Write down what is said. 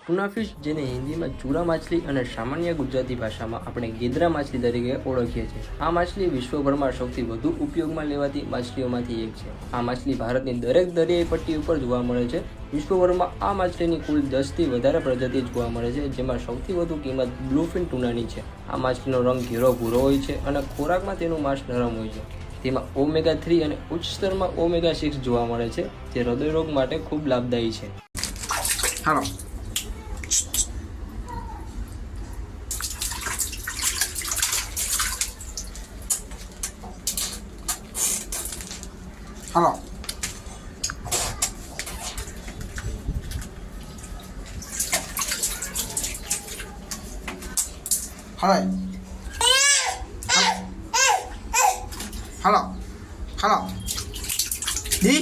Tuna fish, જેને હિન્દીમાં ચૂરા માછલી અને સામાન્ય ગુજરાતી ભાષામાં આપણે ગેદરા માછલી તરીકે ઓળખીએ છીએ, આ માછલી વિશ્વભરમાં સૌથી વધુ ઉપયોગમાં લેવાતી માછલીઓમાંથી એક છે. આ માછલી ભારતની દરેક દરિયાઈ પટ્ટી ઉપર જોવા મળે છે. વિશ્વભરમાં આ માછલીની કુલ 10થી વધારે પ્રજાતિ જોવા મળે છે, જેમાં સૌથી વધુ કિંમત બ્લુફિન ટૂનાની છે. આ માછલીનો રંગ ઘેરો ભૂરો હોય છે અને ખોરાકમાં તેનું માંસ નરમ હોય છે. તેમાં ઓમેગા 3 અને ઉચ્ચ સ્તરમાં ઓમેગા 6 જોવા મળે છે, જે હૃદયરોગ માટે ખૂબ લાભદાયી છે. હાલો હાલો હાલો હાલો હાલો દી